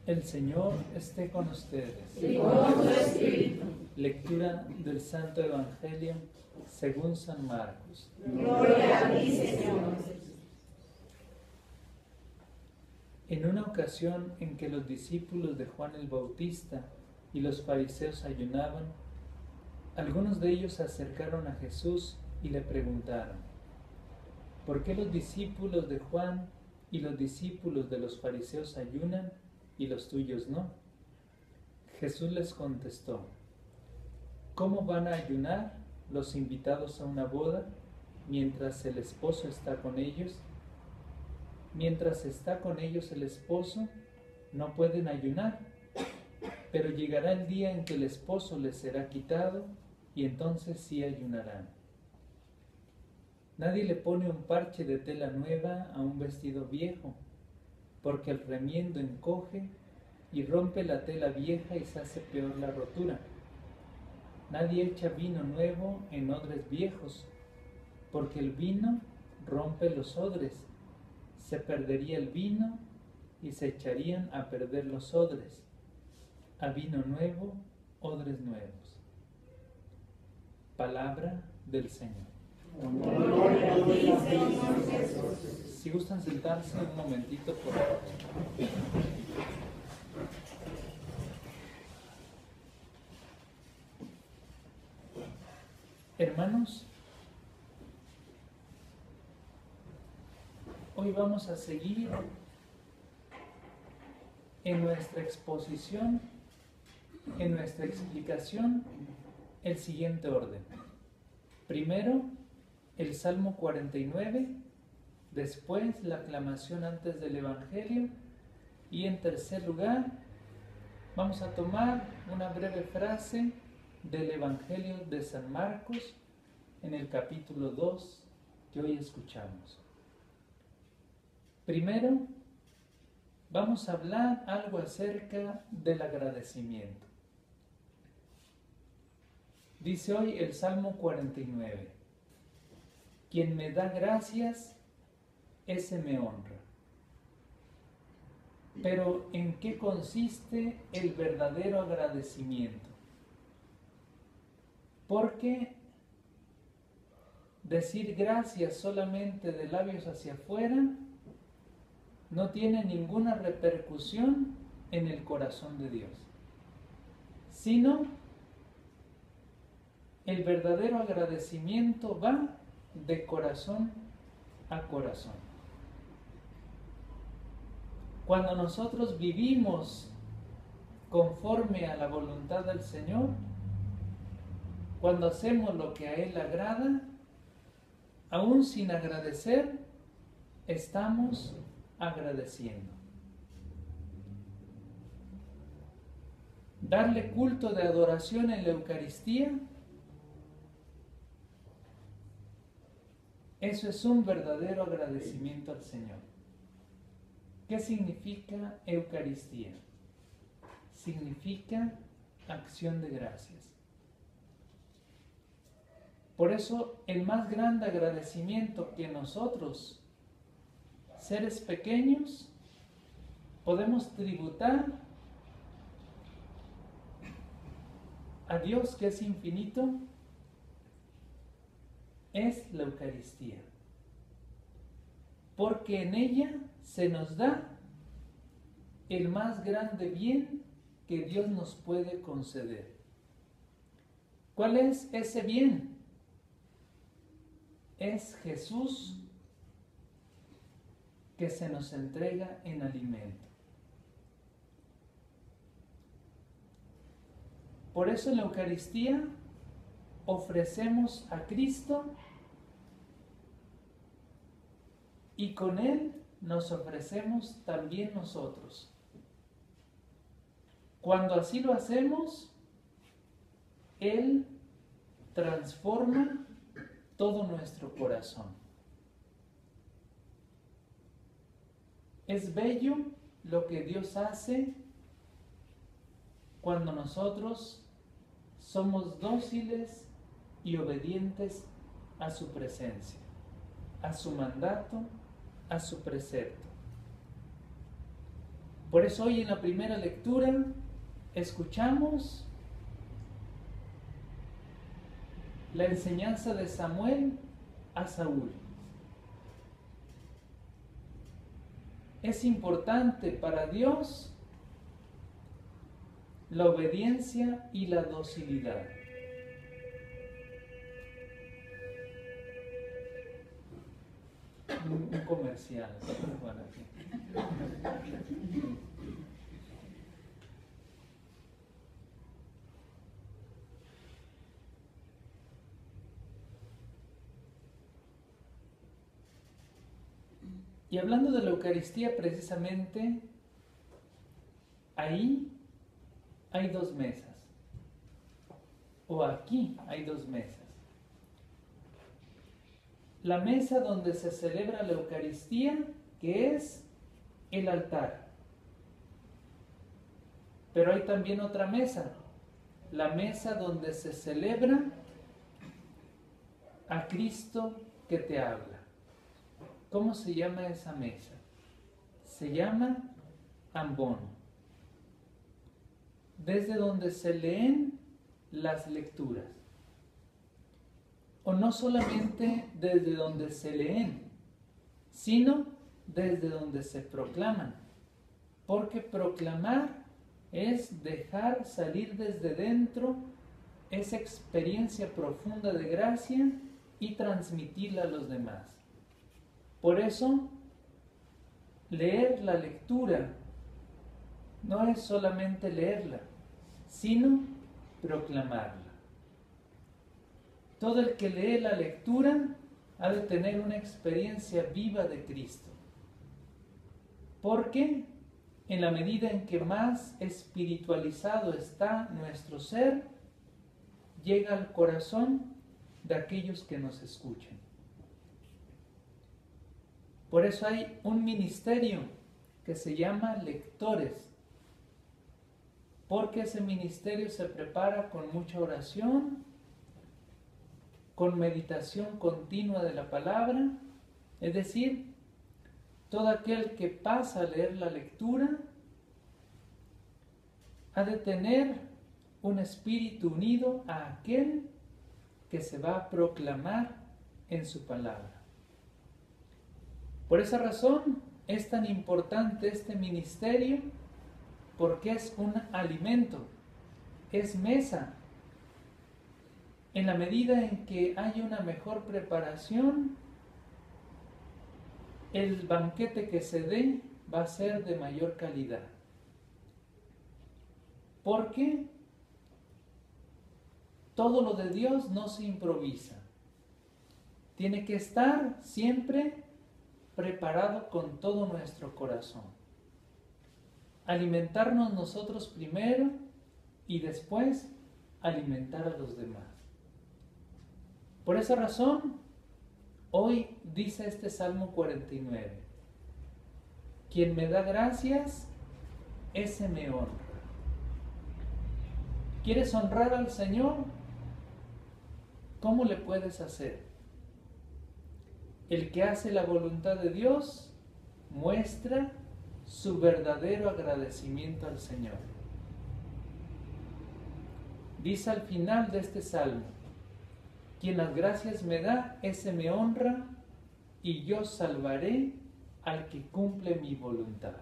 El Señor esté con ustedes. Y con tu espíritu. Lectura del Santo Evangelio según San Marcos. Gloria a ti, Señor. En una ocasión en que los discípulos de Juan el Bautista y los fariseos ayunaban, algunos de ellos se acercaron a Jesús y le preguntaron: ¿por qué los discípulos de Juan y los discípulos de los fariseos ayunan y los tuyos no? Jesús les contestó: ¿cómo van a ayunar los invitados a una boda mientras el esposo está con ellos? Mientras está con ellos el esposo, no pueden ayunar, pero llegará el día en que el esposo les será quitado y entonces sí ayunarán. Nadie le pone un parche de tela nueva a un vestido viejo, porque el remiendo encoge y rompe la tela vieja y se hace peor la rotura. Nadie echa vino nuevo en odres viejos, porque el vino rompe los odres. Se perdería el vino y se echarían a perder los odres. A vino nuevo, odres nuevos. Palabra del Señor. Gloria a ti, Señor Jesús. Si gustan sentarse un momentito, por favor. Hermanos, hoy vamos a seguir en nuestra exposición, en nuestra explicación, el siguiente orden. Primero, el Salmo 49, después la aclamación antes del Evangelio y en tercer lugar vamos a tomar una breve frase del Evangelio de San Marcos en el capítulo 2 que hoy escuchamos. Primero, vamos a hablar algo acerca del agradecimiento. Dice hoy el Salmo 49: quien me da gracias, ese me honra. Pero ¿en qué consiste el verdadero agradecimiento? Porque decir gracias solamente de labios hacia afuera no tiene ninguna repercusión en el corazón de Dios, sino el verdadero agradecimiento va de corazón a corazón. Cuando nosotros vivimos conforme a la voluntad del Señor, cuando hacemos lo que a Él le agrada, aún sin agradecer, estamos agradeciendo. Darle culto de adoración en la Eucaristía, eso es un verdadero agradecimiento al Señor. ¿Qué significa Eucaristía? Significa acción de gracias. Por eso el más grande agradecimiento que nosotros, seres pequeños, podemos tributar a Dios, que es infinito, es la Eucaristía. Porque en ella se nos da el más grande bien que Dios nos puede conceder. ¿Cuál es ese bien? Es Jesús, que se nos entrega en alimento. Por eso en la Eucaristía ofrecemos a Cristo y con Él nos ofrecemos también nosotros. Cuando así lo hacemos, Él transforma todo nuestro corazón. Es bello lo que Dios hace cuando nosotros somos dóciles y obedientes a su presencia, a su mandato, a su precepto. Por eso hoy en la primera lectura escuchamos la enseñanza de Samuel a Saúl. Es importante para Dios la obediencia y la docilidad. Un comercial. Bueno, y hablando de la Eucaristía, precisamente, ahí hay dos mesas. O aquí hay dos mesas. La mesa donde se celebra la Eucaristía, que es el altar. Pero hay también otra mesa, la mesa donde se celebra a Cristo que te habla. ¿Cómo se llama esa mesa? Se llama ambón. Desde donde se leen las lecturas. O no solamente desde donde se leen, sino desde donde se proclaman. Porque proclamar es dejar salir desde dentro esa experiencia profunda de gracia y transmitirla a los demás. Por eso, leer la lectura no es solamente leerla, sino proclamarla. Todo el que lee la lectura ha de tener una experiencia viva de Cristo. Porque en la medida en que más espiritualizado está nuestro ser, llega al corazón de aquellos que nos escuchan. Por eso hay un ministerio que se llama lectores, porque ese ministerio se prepara con mucha oración, con meditación continua de la palabra, es decir, todo aquel que pasa a leer la lectura ha de tener un espíritu unido a aquel que se va a proclamar en su palabra. Por esa razón es tan importante este ministerio, porque es un alimento, es mesa. En la medida en que hay una mejor preparación, el banquete que se dé va a ser de mayor calidad. Porque todo lo de Dios no se improvisa. Tiene que estar siempre preparado con todo nuestro corazón. Alimentarnos nosotros primero y después alimentar a los demás. Por esa razón, hoy dice este Salmo 49, quien me da gracias, ese me honra. ¿Quieres honrar al Señor? ¿Cómo le puedes hacer? El que hace la voluntad de Dios muestra su verdadero agradecimiento al Señor. Dice al final de este salmo, quien las gracias me da, ese me honra, y yo salvaré al que cumple mi voluntad.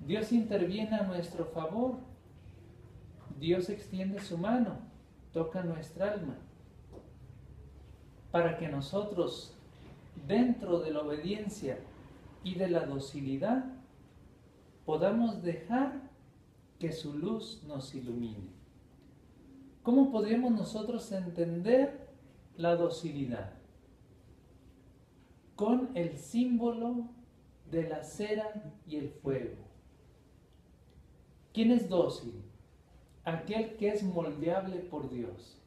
Dios interviene a nuestro favor. Dios extiende su mano, toca nuestra alma, para que nosotros, dentro de la obediencia y de la docilidad, podamos dejar que su luz nos ilumine. ¿Cómo podríamos nosotros entender la docilidad? Con el símbolo de la cera y el fuego. ¿Quién es dócil? Aquel que es moldeable por Dios.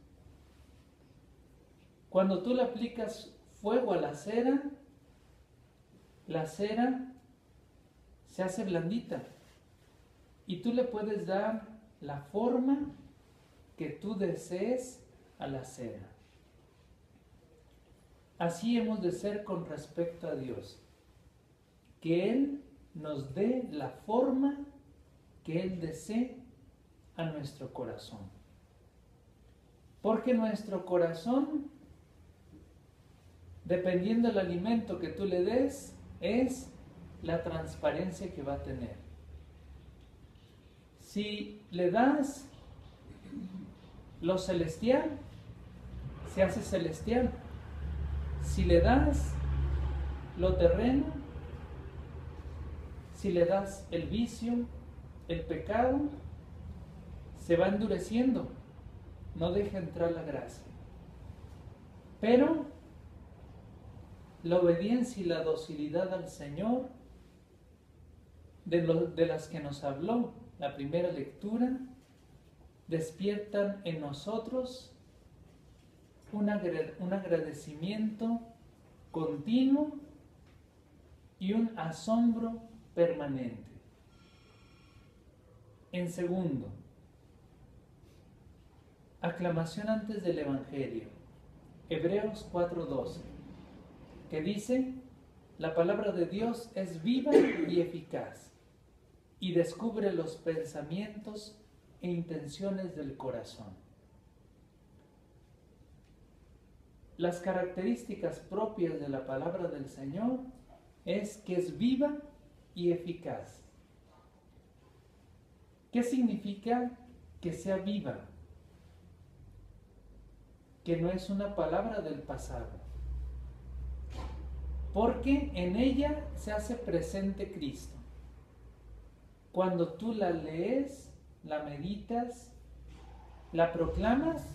Cuando tú le aplicas fuego a la cera se hace blandita y tú le puedes dar la forma que tú desees a la cera. Así hemos de ser con respecto a Dios, que Él nos dé la forma que Él desee a nuestro corazón. Porque nuestro corazón, dependiendo del alimento que tú le des, es la transparencia que va a tener. Si le das lo celestial, se hace celestial. Si le das lo terreno, si le das el vicio, el pecado, se va endureciendo, no deja entrar la gracia. Pero la obediencia y la docilidad al Señor, de las que nos habló la primera lectura, despiertan en nosotros un agradecimiento continuo y un asombro permanente. En segundo, aclamación antes del Evangelio, Hebreos 4:12, que dice: la palabra de Dios es viva y eficaz y descubre los pensamientos e intenciones del corazón. Las características propias de la palabra del Señor es que es viva y eficaz. ¿Qué significa que sea viva? Que no es una palabra del pasado, porque en ella se hace presente Cristo. Cuando tú la lees, la meditas, la proclamas,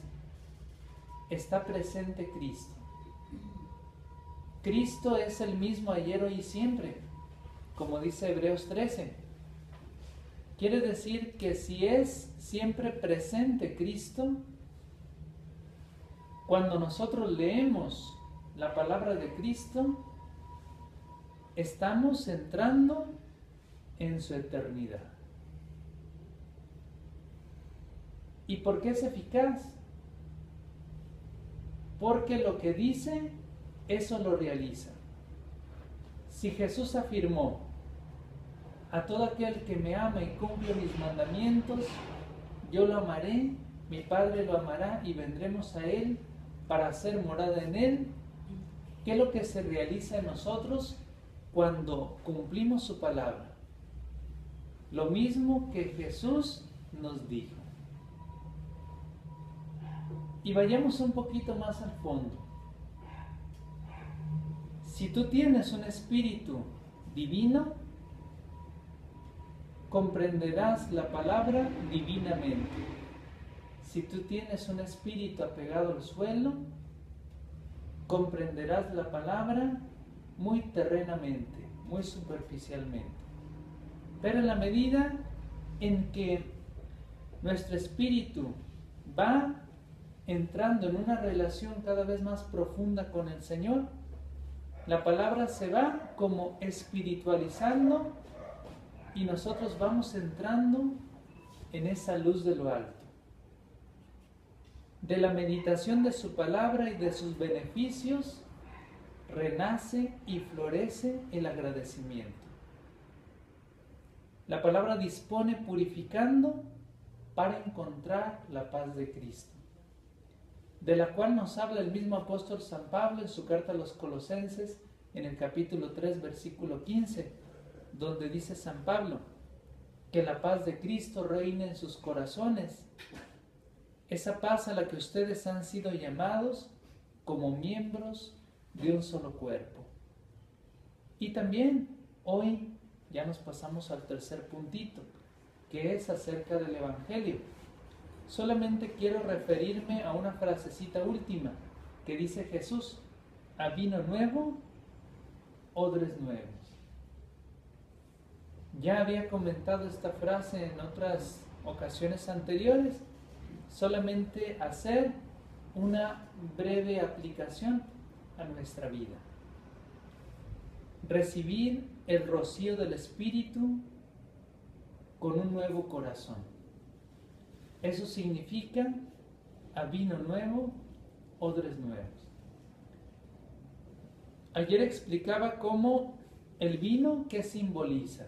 está presente Cristo. Cristo es el mismo ayer, hoy y siempre, como dice Hebreos 13. Quiere decir que si es siempre presente Cristo, cuando nosotros leemos la palabra de Cristo, estamos entrando en su eternidad. ¿Y por qué es eficaz? Porque lo que dice, eso lo realiza. Si Jesús afirmó: a todo aquel que me ama y cumple mis mandamientos, yo lo amaré, mi Padre lo amará y vendremos a Él para hacer morada en Él. ¿Qué es lo que se realiza en nosotros cuando cumplimos su palabra? Lo mismo que Jesús nos dijo. Y vayamos un poquito más al fondo. Si tú tienes un espíritu divino, comprenderás la palabra divinamente. Si tú tienes un espíritu apegado al suelo, comprenderás la palabra muy terrenamente, muy superficialmente. Pero en la medida en que nuestro espíritu va entrando en una relación cada vez más profunda con el Señor, la palabra se va como espiritualizando y nosotros vamos entrando en esa luz de lo alto. De la meditación de su palabra y de sus beneficios renace y florece el agradecimiento. La palabra dispone purificando para encontrar la paz de Cristo, de la cual nos habla el mismo apóstol San Pablo en su carta a los Colosenses, en el capítulo 3, versículo 15, donde dice San Pablo: que la paz de Cristo reine en sus corazones, esa paz a la que ustedes han sido llamados como miembros de un solo cuerpo. Y también hoy ya nos pasamos al tercer puntito, que es acerca del Evangelio. Solamente quiero referirme a una frasecita última que dice Jesús: a vino nuevo, odres nuevos. Ya había comentado esta frase en otras ocasiones anteriores, solamente hacer una breve aplicación a nuestra vida. Recibir el rocío del Espíritu con un nuevo corazón. Eso significa a vino nuevo, odres nuevos. Ayer explicaba cómo ¿El vino qué simboliza?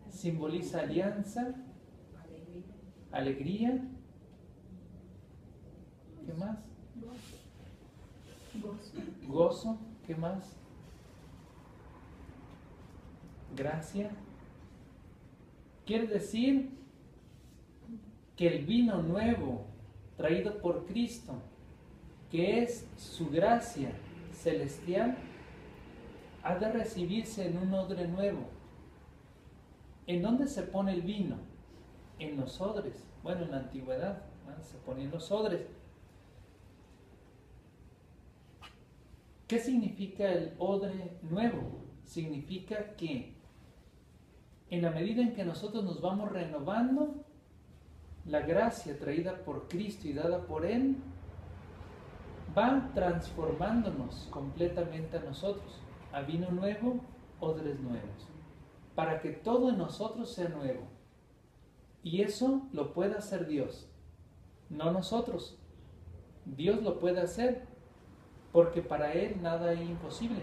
Simboliza alianza, alegría. ¿Qué más? Gozo. ¿Qué más? Gracia. Quiere decir que el vino nuevo traído por Cristo, que es su gracia celestial, ha de recibirse en un odre nuevo. ¿En dónde se pone el vino? En los odres. Bueno, en la antigüedad, ¿no? Se ponía en los odres. ¿Qué significa el odre nuevo? Significa que en la medida en que nosotros nos vamos renovando, la gracia traída por Cristo y dada por Él va transformándonos completamente a nosotros, a vino nuevo, odres nuevos, para que todo en nosotros sea nuevo. Y eso lo puede hacer Dios, no nosotros. Dios lo puede hacer, porque para Él nada es imposible.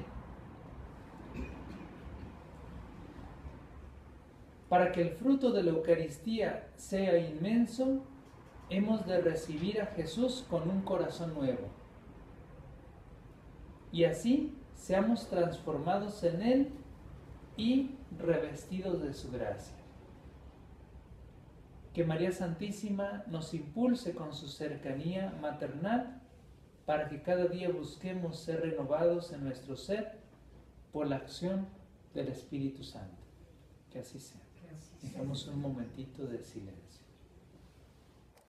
Para que el fruto de la Eucaristía sea inmenso, hemos de recibir a Jesús con un corazón nuevo. Y así seamos transformados en Él y revestidos de su gracia. Que María Santísima nos impulse con su cercanía maternal para que cada día busquemos ser renovados en nuestro ser por la acción del Espíritu Santo. Que así sea. Dejamos un momentito de silencio.